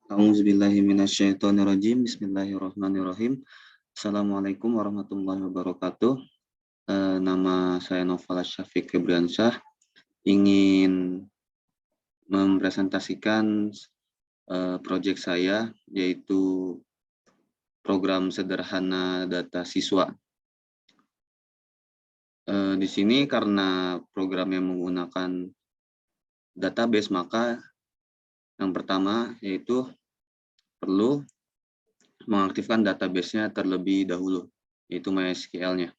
A'udzubillahiminasyaitonirrajim. Bismillahirrahmanirrahim. Assalamualaikum warahmatullahi wabarakatuh. Nama saya Noval Syafiq Febriansyah. Ingin mempresentasikan proyek saya, yaitu program sederhana data siswa. Di sini karena programnya menggunakan database, maka yang pertama yaitu perlu mengaktifkan database-nya terlebih dahulu, yaitu MySQL-nya.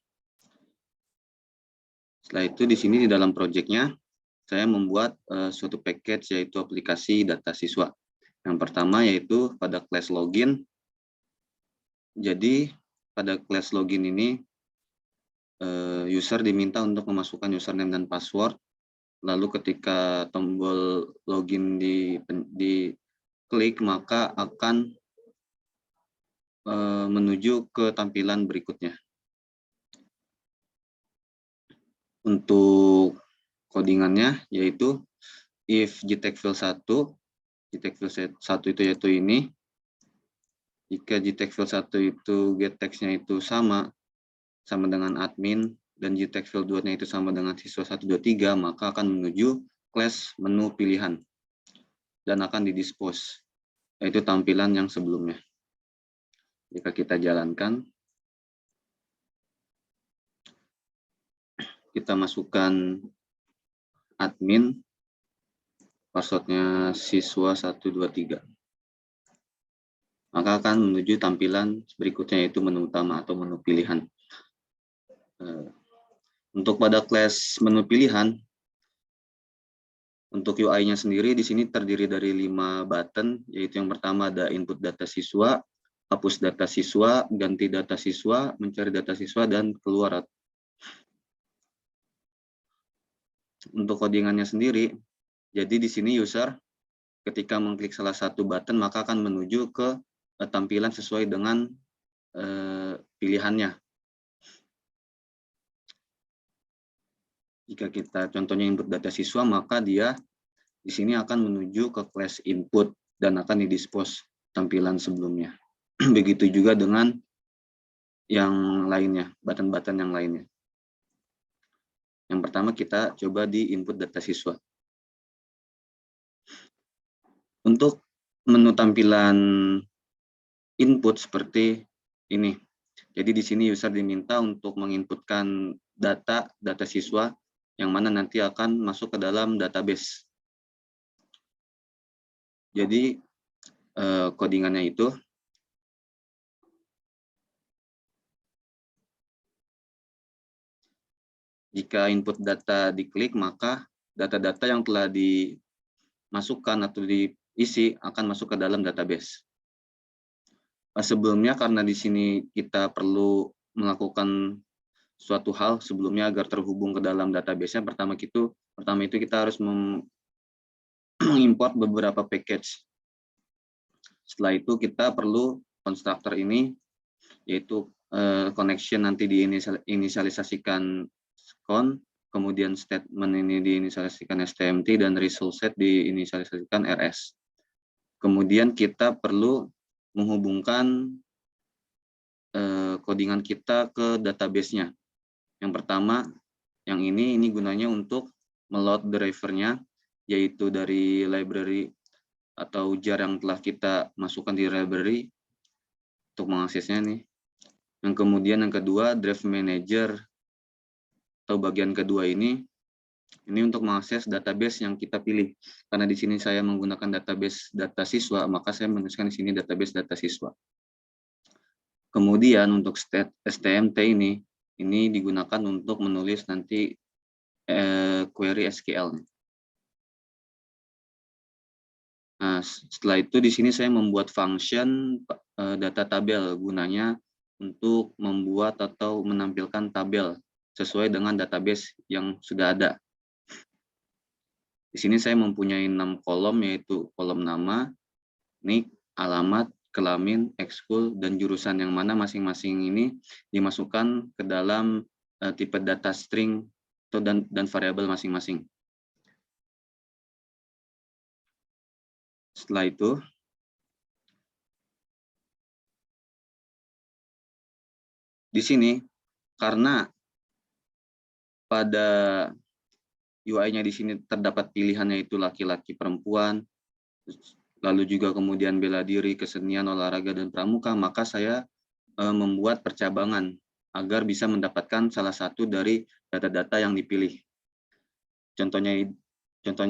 Setelah itu di sini di dalam proyeknya saya membuat suatu package, yaitu aplikasi data siswa. Yang pertama yaitu pada class login. Jadi pada class login ini user diminta untuk memasukkan username dan password. Lalu ketika tombol login diklik, maka akan menuju ke tampilan berikutnya. Untuk codingannya yaitu if GTextField 1 itu yaitu ini. Jika GTextField 1 itu getText-nya itu sama dengan admin, dan GTextField 2-nya itu sama dengan siswa 123, maka akan menuju class menu pilihan dan akan didispose, yaitu tampilan yang sebelumnya. Jika kita jalankan, kita masukkan admin, passwordnya siswa 123. Maka akan menuju tampilan berikutnya, yaitu menu utama atau menu pilihan. Untuk pada class menu pilihan, untuk UI-nya sendiri di sini terdiri dari 5 button, yaitu yang pertama ada input data siswa, hapus data siswa, ganti data siswa, mencari data siswa, dan keluar. Untuk codingannya sendiri, jadi di sini user ketika mengklik salah satu button maka akan menuju ke tampilan sesuai dengan pilihannya. Jika kita contohnya input data siswa, maka dia di sini akan menuju ke class input dan akan didispose tampilan sebelumnya. Begitu juga dengan yang lainnya, button-button yang lainnya. Yang pertama kita coba di input data siswa. Untuk menu tampilan input seperti ini. Jadi di sini user diminta untuk menginputkan data siswa yang mana nanti akan masuk ke dalam database. Jadi codingannya itu jika input data diklik, maka data-data yang telah dimasukkan atau diisi akan masuk ke dalam database. Sebelumnya karena di sini kita perlu melakukan suatu hal sebelumnya agar terhubung ke dalam database-nya, pertama itu kita harus mengimport beberapa package. Setelah itu kita perlu constructor ini, yaitu connection nanti diinisialisasikan con, kemudian statement ini diinisialisasikan stmt, dan result set diinisialisasikan rs. Kemudian kita perlu menghubungkan codingan kita ke database-nya. Yang pertama, yang ini gunanya untuk meload driver-nya, yaitu dari library atau jar yang telah kita masukkan di library untuk mengaksesnya nih. Yang kemudian yang kedua, drive manager atau bagian kedua ini untuk mengakses database yang kita pilih. Karena di sini saya menggunakan database data siswa, maka saya menuliskan di sini database data siswa. Kemudian untuk stmt ini digunakan untuk menulis nanti query SQL. Nah, setelah itu di sini saya membuat function data tabel, gunanya untuk membuat atau menampilkan tabel sesuai dengan database yang sudah ada. Di sini saya mempunyai 6 kolom, yaitu kolom nama, nick, alamat, kelamin, ekskul, dan jurusan, yang mana masing-masing ini dimasukkan ke dalam tipe data string atau dan variabel masing-masing. Setelah itu di sini karena pada UI-nya di sini terdapat pilihannya itu laki-laki, perempuan, lalu juga kemudian bela diri, kesenian, olahraga, dan pramuka, maka saya membuat percabangan agar bisa mendapatkan salah satu dari data-data yang dipilih. Contohnya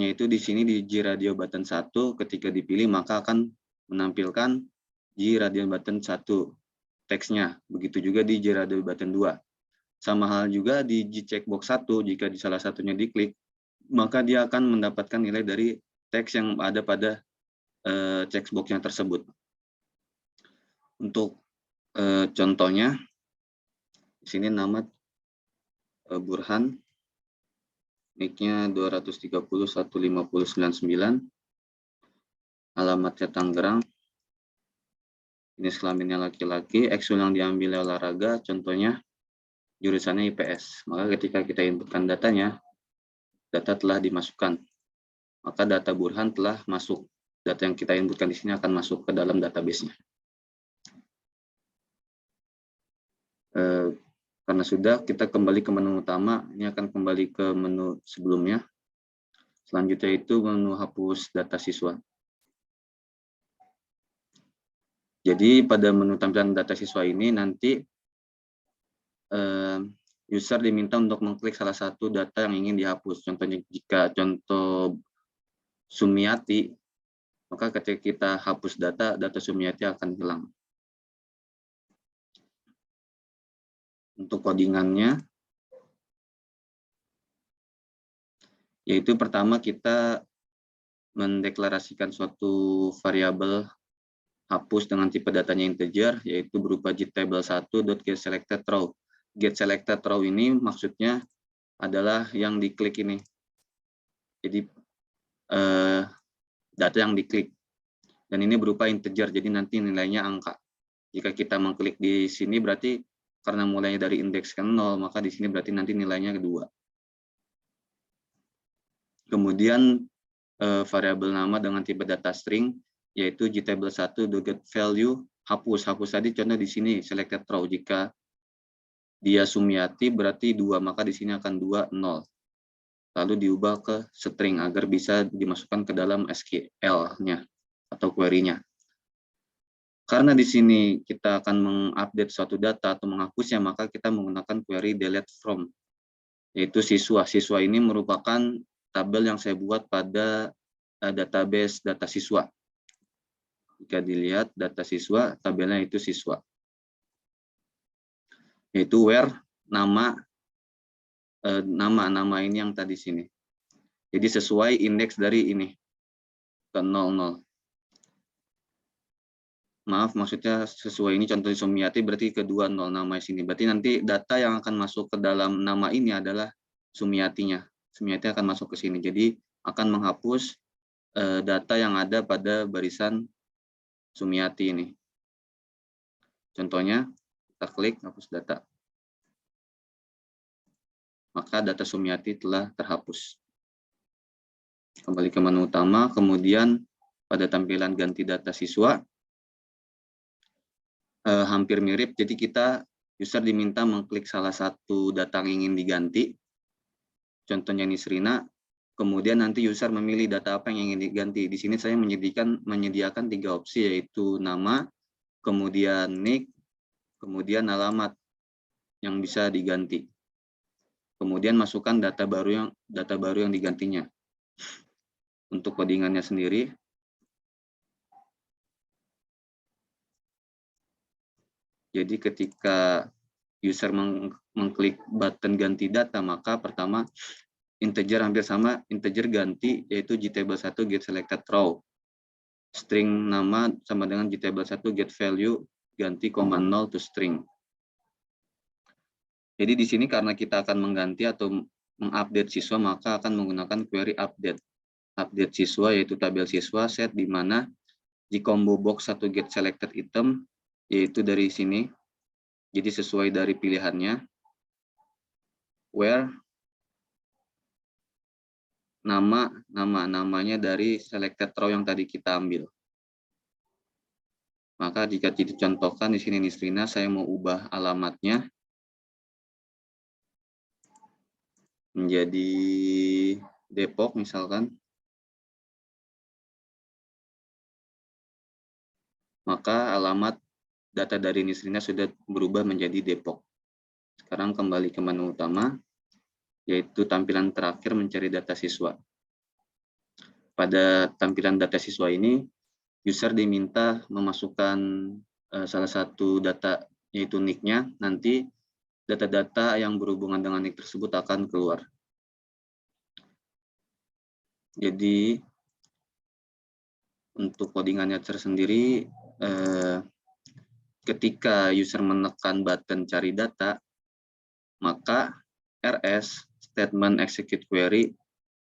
itu di sini di G-Radio button 1, ketika dipilih maka akan menampilkan G-Radio button 1 teksnya. Begitu juga di G-Radio button 2. Sama hal juga di G-checkbox 1, jika di salah satunya diklik, maka dia akan mendapatkan nilai dari teks yang ada pada checkbox-nya tersebut. Untuk contohnya, di sini nama Burhan, nick-nya 2301509, alamatnya Tangerang, jenis kelaminnya laki-laki, ekskul yang diambil olahraga, contohnya jurusannya IPS. Maka ketika kita inputkan datanya, data telah dimasukkan. Maka data Burhan telah masuk. Data yang kita inputkan di sini akan masuk ke dalam database-nya. Karena sudah, kita kembali ke menu utama. Ini akan kembali ke menu sebelumnya. Selanjutnya itu menu hapus data siswa. Jadi pada menu tampilan data siswa ini nanti user diminta untuk mengklik salah satu data yang ingin dihapus. Contohnya jika contoh Sumiati, maka ketika kita hapus data Sumiati akan hilang. Untuk codingannya, yaitu pertama kita mendeklarasikan suatu variabel hapus dengan tipe datanya integer, yaitu berupa getTable1.getSelectedRow. GetSelectedRow ini maksudnya adalah yang diklik ini. Jadi data yang diklik. Dan ini berupa integer, jadi nanti nilainya angka. Jika kita mengklik di sini berarti karena mulainya dari indeks ke 0, maka di sini berarti nanti nilainya 2. Kemudian variabel nama dengan tipe data string, yaitu getTable1.getValue hapus. Hapus tadi contoh di sini selected row. Jika dia Sumiati berarti 2, maka di sini akan 2, 0. Lalu diubah ke string agar bisa dimasukkan ke dalam SQL-nya atau query-nya. Karena di sini kita akan mengupdate suatu data atau menghapusnya, maka kita menggunakan query delete from, yaitu siswa. Siswa ini merupakan tabel yang saya buat pada database data siswa. Jika dilihat data siswa, tabelnya itu siswa. Yaitu where nama ini yang tadi sini. Jadi sesuai indeks dari ini ke 00. Maaf, maksudnya sesuai ini contoh Sumiati berarti kedua 0 nama sini. Berarti nanti data yang akan masuk ke dalam nama ini adalah Sumiatinya. Sumiati akan masuk ke sini. Jadi akan menghapus data yang ada pada barisan Sumiati ini. Contohnya, kita klik hapus data. Maka data Sumiati telah terhapus. Kembali ke menu utama, kemudian pada tampilan ganti data siswa, hampir mirip, jadi kita user diminta mengklik salah satu data yang ingin diganti, contohnya Nisrina, kemudian nanti user memilih data apa yang ingin diganti. Di sini saya menyediakan 3 opsi, yaitu nama, kemudian nick, kemudian alamat yang bisa diganti. Kemudian masukkan data baru yang digantinya. Untuk codingannya sendiri, jadi ketika user mengklik button ganti data, maka pertama integer hampir sama, integer ganti yaitu getTable1 getSelectedRow. String nama sama dengan getTable1 getValue ganti 0 to string. Jadi di sini karena kita akan mengganti atau mengupdate siswa, maka akan menggunakan query update. Update siswa yaitu tabel siswa set di mana di combo box 1 getSelectedItem yaitu dari sini. Jadi sesuai dari pilihannya. Where namanya dari selected row yang tadi kita ambil. Maka jika dicontohkan di sini Nisrina, saya mau ubah alamatnya menjadi Depok misalkan. Maka alamat data dari Nisrina sudah berubah menjadi Depok. Sekarang kembali ke menu utama, yaitu tampilan terakhir mencari data siswa. Pada tampilan data siswa ini, user diminta memasukkan salah satu data, yaitu nick-nya. Nanti data-data yang berhubungan dengan nick tersebut akan keluar. Jadi untuk codingannya tersendiri, ketika user menekan button cari data, maka RS, statement execute query,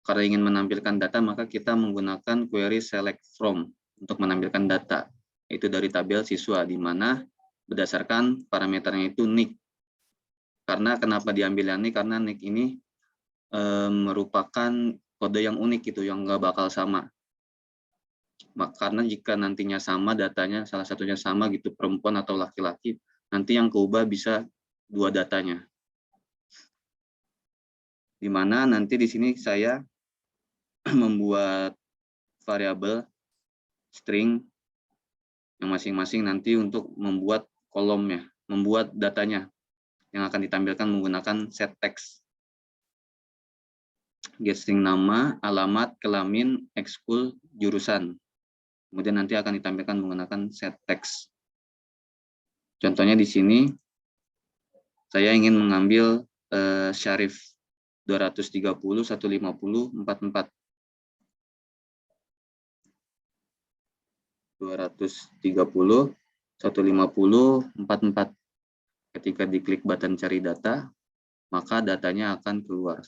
karena ingin menampilkan data, maka kita menggunakan query select from untuk menampilkan data, yaitu dari tabel siswa, di mana berdasarkan parameternya itu nick. Karena kenapa diambil nick? Karena nick ini merupakan kode yang unik gitu, yang nggak bakal sama. Karena jika nantinya sama datanya, salah satunya sama gitu, perempuan atau laki-laki, nanti yang keubah bisa dua datanya. Di mana nanti di sini saya membuat variabel string yang masing-masing nanti untuk membuat kolomnya, membuat datanya yang akan ditampilkan menggunakan set text. GetString nama, alamat, kelamin, ekskul, jurusan. Kemudian nanti akan ditampilkan menggunakan set text. Contohnya di sini saya ingin mengambil Syarif 230 150 44. 230 150 44. Ketika diklik button cari data, maka datanya akan keluar.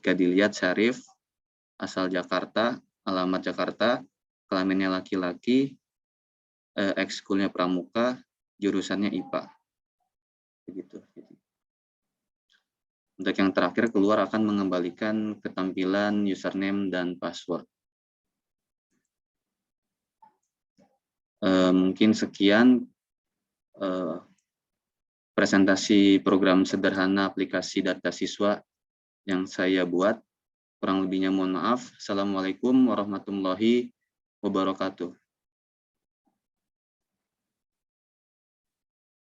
Jika dilihat Syarif, asal Jakarta, alamat Jakarta, kelaminnya laki-laki, ekskulnya pramuka, jurusannya IPA. Begitu. Untuk yang terakhir keluar akan mengembalikan ketampilan username dan password. Mungkin sekian presentasi program sederhana aplikasi data siswa yang saya buat. Kurang lebihnya mohon maaf. Assalamualaikum warahmatullahi wabarakatuh.